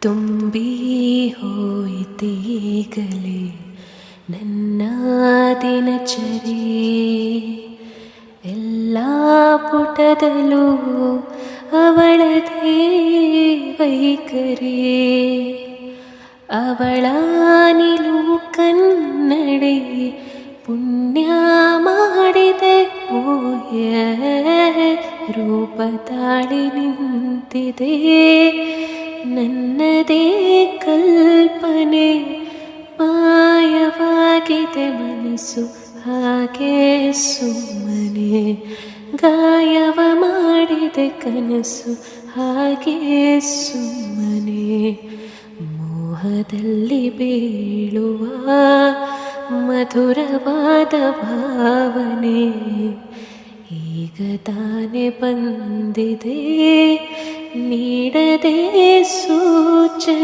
ತುಂಬಿ ಹೋಯಿತೀಗಲೇ ನನ್ನ ದಿನಚರಿ, ಎಲ್ಲ ಪುಟದಲ್ಲೂ ಅವಳದೇ ವೈಖರಿ. ಅವಳ ನಿಲುವು ಕನ್ನಡಿ ಪುಣ್ಯ ಮಾಡಿದೆ, ಊಹ್ಯ ರೂಪ ತಾಳಿ ನಿಂತಿದೆ. ನನ್ನದೇ ಕಲ್ಪನೆ ಮಾಯವಾಗಿದೆ, ಮನಸ್ಸು ಹಾಗೆ ಸುಮ್ಮನೆ ಗಾಯವ ಮಾಡಿದೆ, ಕನಸು ಹಾಗೆ ಸುಮ್ಮನೆ. ಮೋಹದಲ್ಲಿ ಬೀಳುವ ಮಧುರವಾದ ಭಾವನೆ ಈಗ ತಾನೇ ಬಂದಿದೆ, ನೀಡದೆ ಸೂಚನೆ.